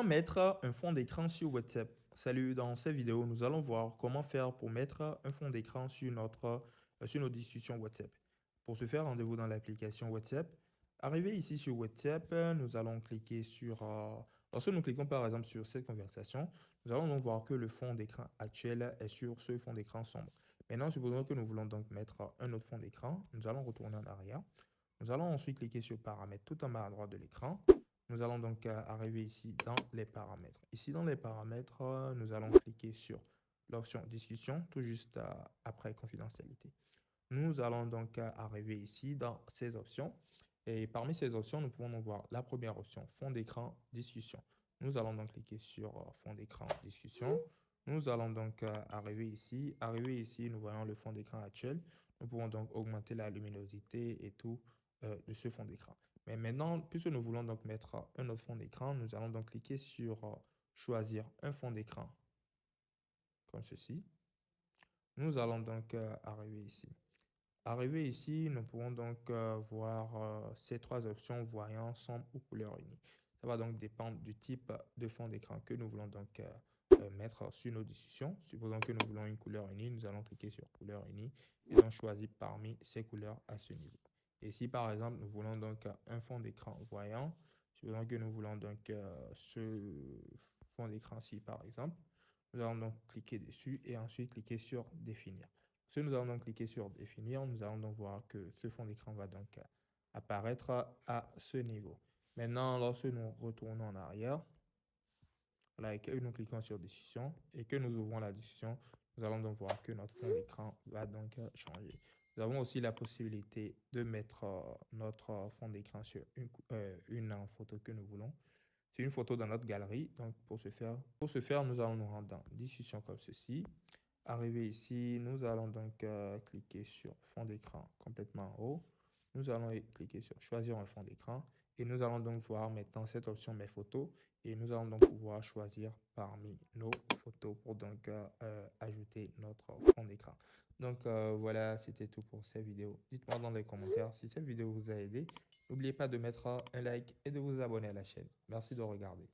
mettre un fond d'écran sur WhatsApp? Salut, dans cette vidéo, nous allons voir comment faire pour mettre un fond d'écran sur nos discussions WhatsApp. Pour ce faire, rendez-vous dans l'application WhatsApp. Arrivé ici sur WhatsApp, nous allons cliquer lorsque nous cliquons par exemple sur cette conversation, nous allons donc voir que le fond d'écran actuel est sur ce fond d'écran sombre. Maintenant, supposons que nous voulons donc mettre un autre fond d'écran. Nous allons retourner en arrière. Nous allons ensuite cliquer sur paramètres tout en bas à droite de l'écran. Nous allons donc arriver ici dans les paramètres. Ici dans les paramètres, nous allons cliquer sur l'option discussion, tout juste après confidentialité. Nous allons donc arriver ici dans ces options. Et parmi ces options, nous pouvons donc voir la première option, fond d'écran, discussion. Nous allons donc cliquer sur fond d'écran, discussion. Nous allons donc arriver ici. Arrivé ici, nous voyons le fond d'écran actuel. Nous pouvons donc augmenter la luminosité et tout de ce fond d'écran. Mais maintenant, puisque nous voulons donc mettre un autre fond d'écran, nous allons donc cliquer sur choisir un fond d'écran comme ceci. Nous allons donc arriver ici. Arrivé ici, nous pouvons donc voir ces trois options voyant, sombre ou couleur unie. Ça va donc dépendre du type de fond d'écran que nous voulons donc mettre sur nos discussions. Supposons que nous voulons une couleur unie, nous allons cliquer sur couleur unie et donc choisir parmi ces couleurs à ce niveau. Et si par exemple nous voulons donc un fond d'écran voyant, supposons que nous voulons donc ce fond d'écran-ci par exemple, nous allons donc cliquer dessus et ensuite cliquer sur définir. Si nous allons donc cliquer sur définir, nous allons donc voir que ce fond d'écran va donc apparaître à ce niveau. Maintenant, lorsque nous retournons en arrière, voilà, et que nous cliquons sur discussion et que nous ouvrons la discussion, nous allons donc voir que notre fond d'écran va donc changer. Nous avons aussi la possibilité de mettre notre fond d'écran sur une photo que nous voulons. C'est une photo dans notre galerie. Donc, pour ce faire, nous allons nous rendre dans discussion comme ceci. Arrivé ici, nous allons donc cliquer sur fond d'écran complètement en haut. Nous allons cliquer sur choisir un fond d'écran et nous allons donc voir maintenant cette option mes photos et nous allons donc pouvoir choisir parmi nos photos pour donc ajouter notre fond d'écran. Donc voilà, c'était tout pour cette vidéo. Dites-moi dans les commentaires si cette vidéo vous a aidé. N'oubliez pas de mettre un like et de vous abonner à la chaîne. Merci de regarder.